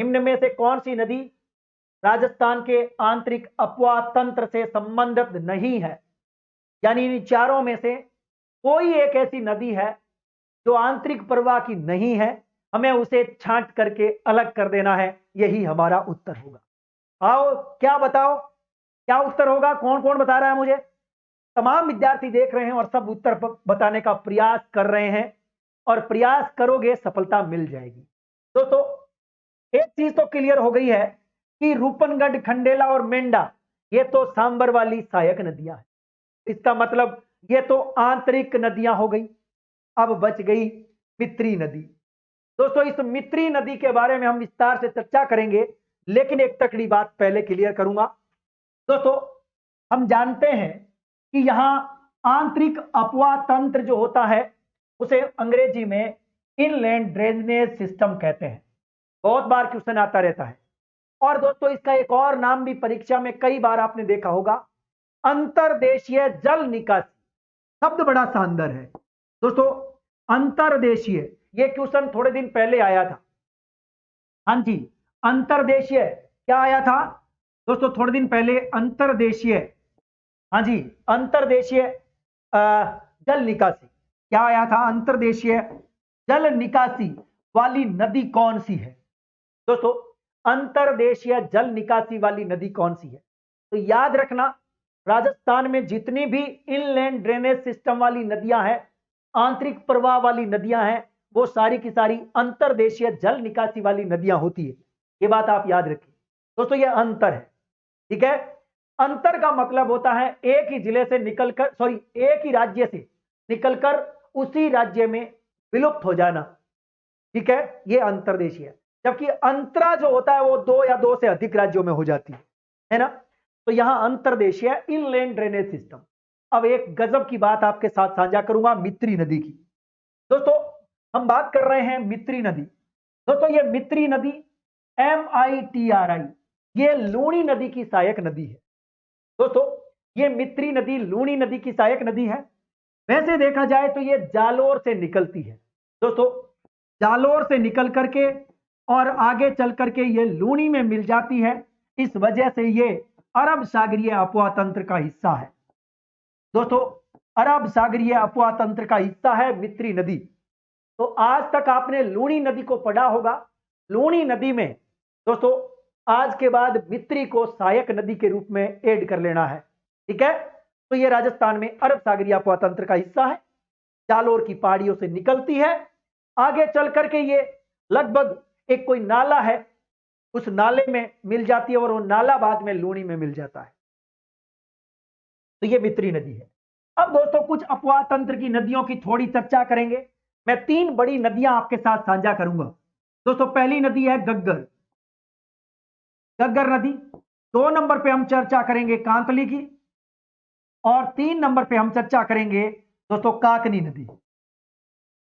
निम्न में से कौन सी नदी राजस्थान के आंतरिक अपवाह तंत्र से संबंधित नहीं है? यानी इन चारों में से कोई एक ऐसी नदी है जो आंतरिक प्रवाह की नहीं है, हमें उसे छांट करके अलग कर देना है। यही हमारा उत्तर होगा। आओ, क्या बताओ, क्या उत्तर होगा? कौन कौन बता रहा है मुझे? तमाम विद्यार्थी देख रहे हैं और सब उत्तर बताने का प्रयास कर रहे हैं, और प्रयास करोगे सफलता मिल जाएगी। दोस्तों, एक चीज तो क्लियर हो गई है कि रूपनगढ़, खंडेला और मेंढा ये तो सांबर वाली सहायक नदियां हैं। इसका मतलब ये तो आंतरिक नदियां हो गई। अब बच गई मित्री नदी। दोस्तों, इस मित्री नदी के बारे में हम विस्तार से चर्चा करेंगे, लेकिन एक तकड़ी बात पहले क्लियर करूंगा। दोस्तों, हम जानते हैं कि यहां आंतरिक अपवाह तंत्र जो होता है उसे अंग्रेजी में इनलैंड ड्रेनेज सिस्टम कहते हैं। बहुत बार क्वेश्चन आता रहता है। और दोस्तों, इसका एक और नाम भी परीक्षा में कई बार आपने देखा होगा, अंतर्देशीय जल निकासी। शब्द बड़ा शानदार है दोस्तों, अंतर्देशीय। ये क्वेश्चन थोड़े दिन पहले आया था। हाँ जी, अंतर्देशीय क्या आया था दोस्तों? थोड़े दिन पहले अंतर्देशीय, हाँ जी, अंतर्देशीय जल निकासी क्या आया था? अंतर्देशीय जल निकासी वाली नदी कौन सी है? दोस्तों, अंतर्देशीय जल निकासी वाली नदी कौन सी है? तो याद रखना, राजस्थान में जितनी भी इनलैंड ड्रेनेज सिस्टम वाली नदियां हैं, आंतरिक प्रवाह वाली नदियां हैं, वो सारी की सारी अंतर्देशीय जल निकासी वाली नदियां होती है। ये बात आप याद रखिए दोस्तों, ये अंतर है। ठीक है, अंतर का मतलब होता है एक ही जिले से निकलकर, सॉरी, एक ही राज्य से निकलकर उसी राज्य में विलुप्त हो जाना। ठीक है, ये अंतर्देशीय। जबकि अंतरा जो होता है वो दो या दो से अधिक राज्यों में हो जाती है ना? तो यहां अंतर्देशीय इनलैंड ड्रेनेज सिस्टम। अब एक गजब की बात आपके साथ साझा करूंगा मित्री नदी की। दोस्तों, हम बात कर रहे हैं मित्री नदी। दोस्तों, ये मित्री नदी MITRI, ये लूणी नदी की सहायक नदी है। दोस्तों, ये मित्री नदी लूणी नदी की सहायक नदी है। वैसे देखा जाए तो ये जालोर से निकलती है। दोस्तों, जालोर से निकल करके और आगे चल करके ये लूणी में मिल जाती है। इस वजह से ये अरब सागरीय अपवाह तंत्र का हिस्सा है। दोस्तों, अरब सागरीय अपवाह तंत्र का हिस्सा है मित्री नदी। तो आज तक आपने लूणी नदी को पढ़ा होगा। लूणी नदी में दोस्तों आज के बाद मित्री को सहायक नदी के रूप में ऐड कर लेना है। ठीक है, तो ये राजस्थान में अरब सागरीय अपवाह तंत्र का हिस्सा है, जालोर की पहाड़ियों से निकलती है। आगे चल करके ये लगभग एक कोई नाला है, उस नाले में मिल जाती है और वो नाला बाद में लूणी में मिल जाता है। तो ये मित्री नदी है। अब दोस्तों, कुछ अपवाह तंत्र की नदियों की थोड़ी चर्चा करेंगे। मैं तीन बड़ी नदियां आपके साथ साझा करूंगा। दोस्तों, पहली नदी है गग्गर, गग्गर नदी। 2 नंबर पे हम चर्चा करेंगे कांतली की, और 3 नंबर पे हम चर्चा करेंगे दोस्तों काकनी नदी।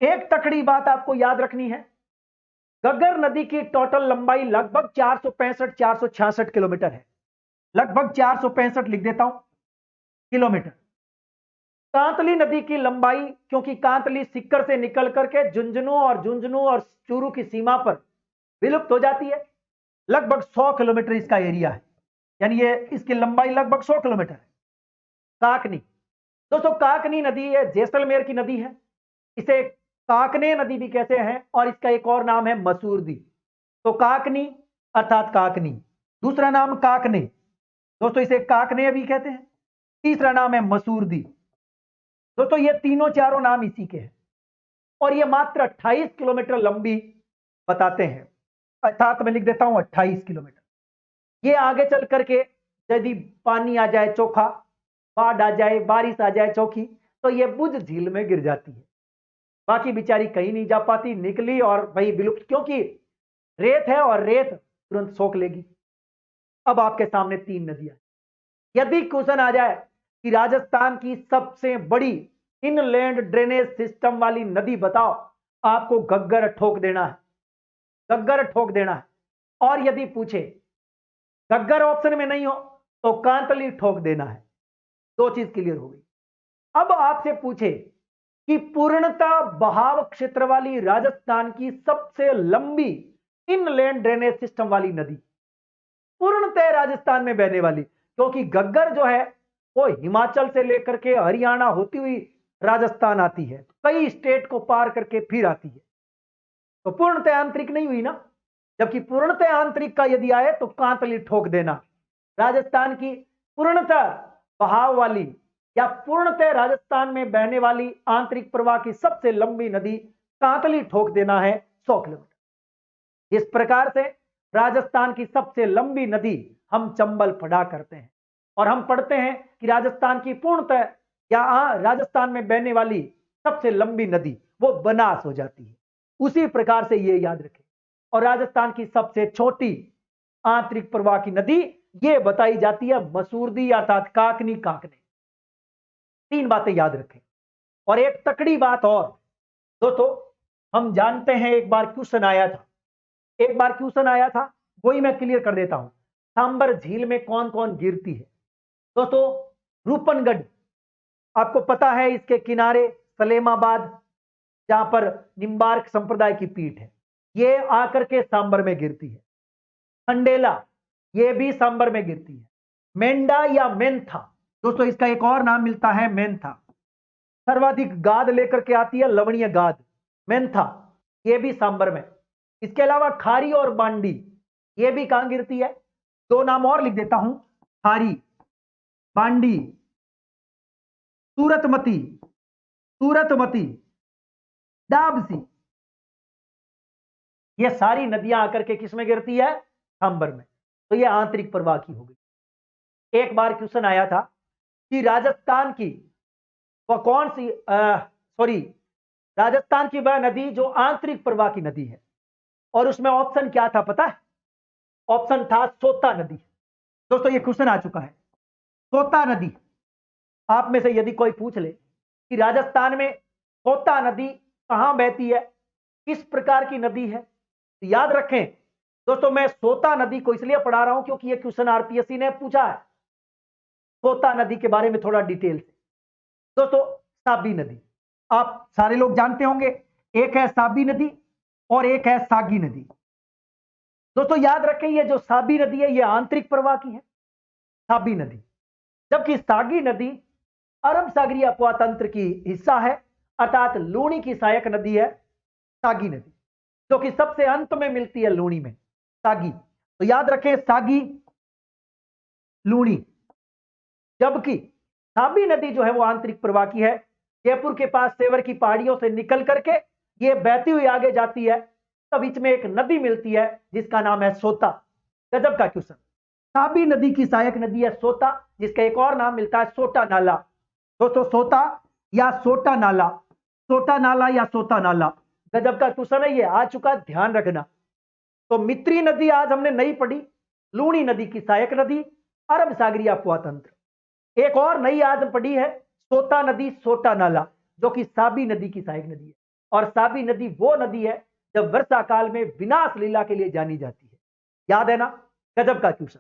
एक तकड़ी बात आपको याद रखनी है, गग्गर नदी की टोटल लंबाई लगभग 465 किलोमीटर है। लगभग 465 लिख देता हूं किलोमीटर। कांतली नदी की लंबाई, क्योंकि कांतली सिक्कर से निकल करके झुंझुनू और चूरू की सीमा पर विलुप्त हो जाती है, लगभग 100 किलोमीटर इसका एरिया है। यानी ये इसकी लंबाई लगभग 100 किलोमीटर है। काकनी, दोस्तों काकनी नदी ये जैसलमेर की नदी है। इसे काकने नदी भी कहते हैं और इसका एक और नाम है मसूरदी। तो काकनी अर्थात काकनी, दूसरा नाम काकने, दोस्तों इसे काकने भी कहते हैं। तीसरा नाम है मसूरदी। दोस्तों, ये तीनों चारों नाम इसी के हैं, और ये मात्र 28 किलोमीटर लंबी बताते हैं। अर्थात मैं लिख देता हूं 28 किलोमीटर। ये आगे चल करके यदि पानी आ जाए चोखा, बाढ़ आ जाए, बारिश आ जाए चौकी, तो ये बुझ झील में गिर जाती है। बाकी बेचारी कहीं नहीं जा पाती, निकली और वही विलुप्त, क्योंकि रेत है और रेत तुरंत सोख लेगी। अब आपके सामने 3 नदियां। यदि क्वेश्चन आ जाए कि राजस्थान की सबसे बड़ी इनलैंड ड्रेनेज सिस्टम वाली नदी बताओ, आपको गग्गर ठोक देना है, गग्गर ठोक देना है। और यदि पूछे गग्गर ऑप्शन में नहीं हो तो कांतली ठोक देना है। 2 चीज क्लियर हो गई। अब आपसे पूछे कि पूर्णतः बहाव क्षेत्र वाली राजस्थान की सबसे लंबी इनलैंड ड्रेनेज सिस्टम वाली नदी, पूर्णतः राजस्थान में बहने वाली, क्योंकि घग्गर जो है वो हिमाचल से लेकर के हरियाणा होती हुई राजस्थान आती है, कई स्टेट को पार करके फिर आती है। तो पूर्णतः आंतरिक नहीं हुई ना, जबकि पूर्णतः आंतरिक का यदि आए तो कांतली ठोक देना। राजस्थान की पूर्णतः बहाव वाली या पूर्णतः राजस्थान में बहने वाली आंतरिक प्रवाह की सबसे लंबी नदी कांतली ठोक देना है 100 किलोमीटर। इस प्रकार से राजस्थान की सबसे लंबी नदी हम चंबल पढ़ा करते हैं, और हम पढ़ते हैं कि राजस्थान की पूर्णतः या राजस्थान में बहने वाली सबसे लंबी नदी वो बनास हो जाती है। उसी प्रकार से ये याद रखें। और राजस्थान की सबसे छोटी आंतरिक प्रवाह की नदी ये बताई जाती है मसूरदी अर्थात काकनी काकने। 3 बातें याद रखें। और एक तकड़ी बात और दोस्तों, हम जानते हैं एक बार क्वेश्चन आया था, वही मैं क्लियर कर देता हूं। सांबर झील में कौन कौन गिरती है? दोस्तों, रूपनगढ़ आपको पता है, इसके किनारे सलेमाबाद जहां पर निम्बार्क संप्रदाय की पीठ है, ये आकर के सांबर में गिरती है। खंडेला ये भी सांबर में गिरती है। मेंढा या मेंथा, दोस्तों इसका एक और नाम मिलता है मेंथा, सर्वाधिक गाद लेकर के आती है, लवणीय गाद मेंथा, ये भी सांबर में। इसके अलावा खारी और बांडी ये भी कहां गिरती है? 2 नाम और लिख देता हूं, खारी, बांडी, सूरतमती, डाबसी, ये सारी नदियां आकर के किसमें गिरती है? सांबर में। तो ये आंतरिक प्रवाह की हो गई। एक बार क्वेश्चन आया था कि राजस्थान की वह कौन सी राजस्थान की वह नदी जो आंतरिक प्रवाह की नदी है, और उसमें ऑप्शन क्या था पता है? ऑप्शन था सोता नदी। दोस्तों ये क्वेश्चन आ चुका है, सोता नदी। आप में से यदि कोई पूछ ले कि राजस्थान में सोता नदी कहां बहती है, किस प्रकार की नदी है, तो याद रखें दोस्तों, मैं सोता नदी को इसलिए पढ़ा रहा हूं क्योंकि यह क्वेश्चन आरपीएससी ने पूछा है सोता नदी के बारे में थोड़ा डिटेल से। दोस्तों, साबी नदी आप सारे लोग जानते होंगे, एक है साबी नदी और एक है सागी नदी। दोस्तों याद रखें, ये जो साबी नदी है ये आंतरिक प्रवाह की है, साबी नदी, जबकि सागी नदी अरब सागरीय अपवाह तंत्र की हिस्सा है, अर्थात लूणी की सहायक नदी है सागी नदी, जो कि सबसे अंत में मिलती है लूणी में, सागी। तो याद रखें सागी, लूणी, जबकि साबी नदी जो है वो आंतरिक प्रवाह की है। जयपुर के पास सेवर की पहाड़ियों से निकल करके ये बहती हुई आगे जाती है, तो बीच में एक नदी मिलती है जिसका नाम है सोता। गजब का क्वेश्चन। साबी नदी की सहायक नदी है सोता, जिसका एक और नाम मिलता है सोटा नाला। दोस्तों सोता या सोटा नाला, सोटा नाला या सोता नाला, गजब का क्वेश्चन है, ये आ चुका, ध्यान रखना। तो मित्री नदी आज हमने नहीं पढ़ी, लूणी नदी की सहायक नदी, अरब सागरीय अपवाह तंत्र। एक और नई आज पढ़ी है सोता नदी, सोटा नाला, जो कि साबी नदी की सहायक नदी है। और साबी नदी वो नदी है जब वर्षा काल में विनाश लीला के लिए जानी जाती है। याद है ना? गजब का क्वेश्चन।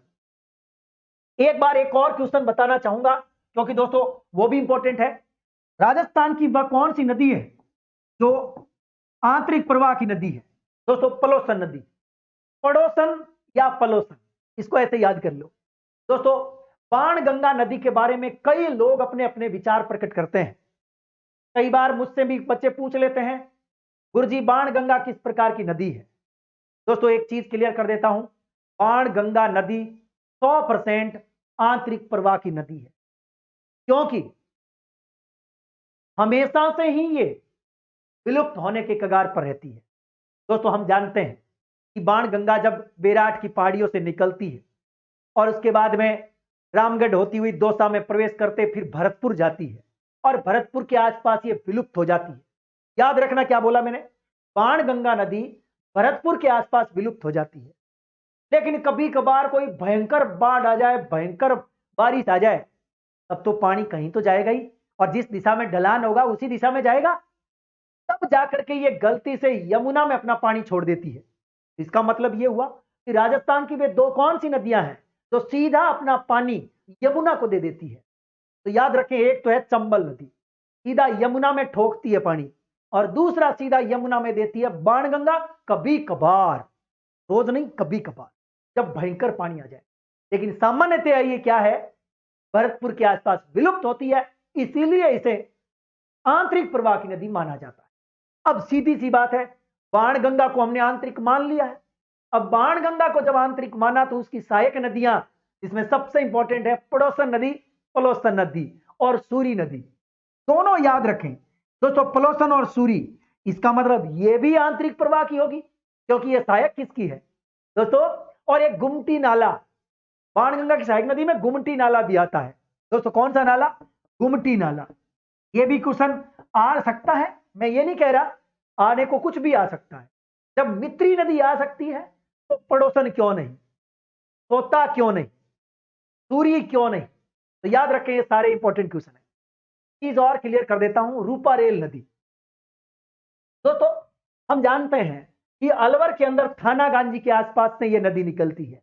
एक बार एक और क्वेश्चन बताना चाहूंगा क्योंकि दोस्तों वो भी इंपॉर्टेंट है। राजस्थान की वह कौन सी नदी है जो आंतरिक प्रवाह की नदी है? दोस्तों पलोसन नदी, पड़ोसन या पलोसन, इसको ऐसे याद कर लो। दोस्तों बाणगंगा नदी के बारे में कई लोग अपने अपने विचार प्रकट करते हैं। कई बार मुझसे भी बच्चे पूछ लेते हैं, गुरुजी बाणगंगा किस प्रकार की नदी है? दोस्तों एक चीज क्लियर कर देता हूं, बाणगंगा नदी 100% आंतरिक प्रवाह की नदी है, क्योंकि हमेशा से ही ये विलुप्त होने के कगार पर रहती है। दोस्तों हम जानते हैं कि बाणगंगा जब बेराट की पहाड़ियों से निकलती है और उसके बाद में रामगढ़ होती हुई दौसा में प्रवेश करते फिर भरतपुर जाती है, और भरतपुर के आसपास ये विलुप्त हो जाती है। याद रखना क्या बोला मैंने, बाणगंगा नदी भरतपुर के आसपास विलुप्त हो जाती है। लेकिन कभी कभार कोई भयंकर बाढ़ आ जाए, भयंकर बारिश आ जाए, तब तो पानी कहीं तो जाएगा ही, और जिस दिशा में ढलान होगा उसी दिशा में जाएगा। तब जाकर के ये गलती से यमुना में अपना पानी छोड़ देती है। इसका मतलब ये हुआ कि राजस्थान की वे 2 कौन सी नदियां हैं जो सीधा अपना पानी यमुना को दे देती है? तो याद रखें, एक तो है चंबल नदी, सीधा यमुना में ठोकती है पानी, और दूसरा सीधा यमुना में देती है बाणगंगा कभी कभार। रोज नहीं, कभी कभार जब भयंकर पानी आ जाए। लेकिन सामान्यतः ये क्या है, भरतपुर के आसपास विलुप्त होती है, इसीलिए इसे आंतरिक प्रवाह की नदी माना जाता है। अब सीधी सी बात है, बाणगंगा को हमने आंतरिक मान लिया है। अब बाणगंगा को जब आंतरिक माना तो उसकी सहायक नदियां, जिसमें सबसे इंपॉर्टेंट है पड़ोसन नदी, पलोसन नदी और सूरी नदी, दोनों याद रखें दोस्तों, पलोसन और सूरी, इसका मतलब यह भी आंतरिक प्रवाह की होगी, क्योंकि यह सहायक किसकी है दोस्तों। और एक गुमटी नाला, बाणगंगा की सहायक नदी में गुमटी नाला भी आता है दोस्तों। कौन सा नाला? गुमटी नाला। यह भी क्वेश्चन आ सकता है, मैं ये नहीं कह रहा, आने को कुछ भी आ सकता है। जब मित्री नदी आ सकती है तो पड़ोसन क्यों नहीं, तोता क्यों नहीं, सूरी क्यों नहीं? तो याद रखें, ये सारे इंपॉर्टेंट क्वेश्चन है। चीज और क्लियर कर देता हूं, रूपारेल नदी। दोस्तों हम जानते हैं कि अलवर के अंदर थानागांजी के आसपास से यह नदी निकलती है,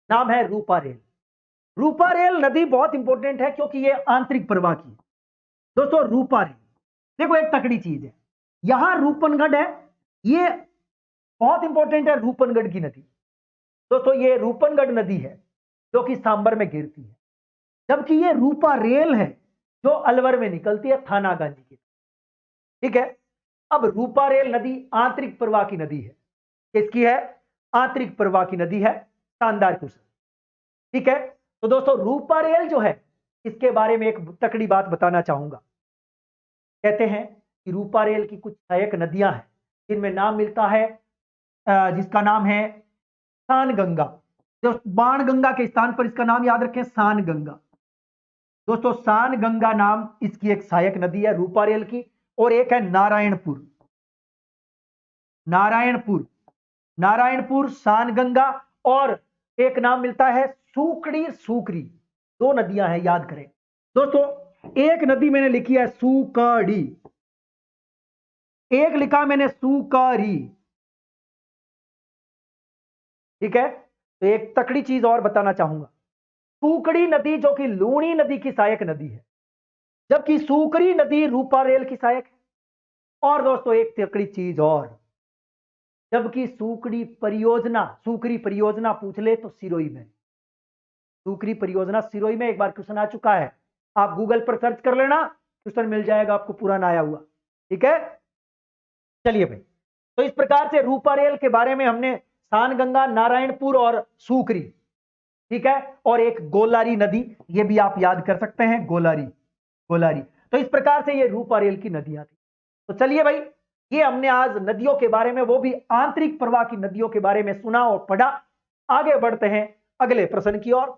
नाम है रूपारेल। रूपारेल नदी बहुत इंपॉर्टेंट है क्योंकि यह आंतरिक प्रवाह की है दोस्तों। रूपारेल देखो एक तकड़ी चीज है, यहां रूपनगढ़ है, ये बहुत इंपॉर्टेंट है, रूपनगढ़ की नदी दोस्तों। ये रूपनगढ़ नदी है जो कि सांबर में गिरती है, जबकि ये रूपारेल है जो अलवर में निकलती है थानागांजी की। ठीक है, अब रूपारेल नदी आंतरिक प्रवाह की नदी है, किसकी है? आंतरिक प्रवाह की नदी है। शानदार क्वेश्चन। ठीक है, तो दोस्तों रूपारेल जो है, इसके बारे में एक तकड़ी बात बताना चाहूंगा। कहते हैं कि रूपारेल की कुछ सहायक नदियां हैं जिनमें नाम मिलता है, जिसका नाम है सानगंगा। जो बाणगंगा के स्थान पर इसका नाम याद रखें, सानगंगा दोस्तों। सानगंगा नाम इसकी एक सहायक नदी है रूपारेल की। और एक है नारायणपुर, नारायणपुर, नारायणपुर, सानगंगा, और एक नाम मिलता है सूकड़ी, सूकरी। दो नदियां हैं, याद करें दोस्तों। एक नदी मैंने लिखी है सूकड़ी, एक लिखा मैंने सूकारी। ठीक है, तो एक तकड़ी चीज और बताना चाहूंगा, सूकड़ी नदी जो कि लूणी नदी की सहायक नदी है, जबकि सूकरी नदी रूपारेल की सहायक है। और दोस्तों एक तकड़ी चीज और, जबकि सूकरी परियोजना पूछ ले तो सिरोही में, सूकरी परियोजना सिरोही में एक बार क्वेश्चन आ चुका है, आप गूगल पर सर्च कर लेना, क्वेश्चन मिल जाएगा आपको, पुराना आया हुआ। ठीक है, चलिए भाई, तो इस प्रकार से रूपारेल के बारे में हमने सानगंगा, नारायणपुर और सूकरी, ठीक है, और एक गोलारी नदी, ये भी आप याद कर सकते हैं, गोलारी, गोलारी। तो इस प्रकार से ये रूपारेल की नदियां थी। तो चलिए भाई, ये हमने आज नदियों के बारे में, वो भी आंतरिक प्रवाह की नदियों के बारे में सुना और पढ़ा। आगे बढ़ते हैं अगले प्रश्न की ओर।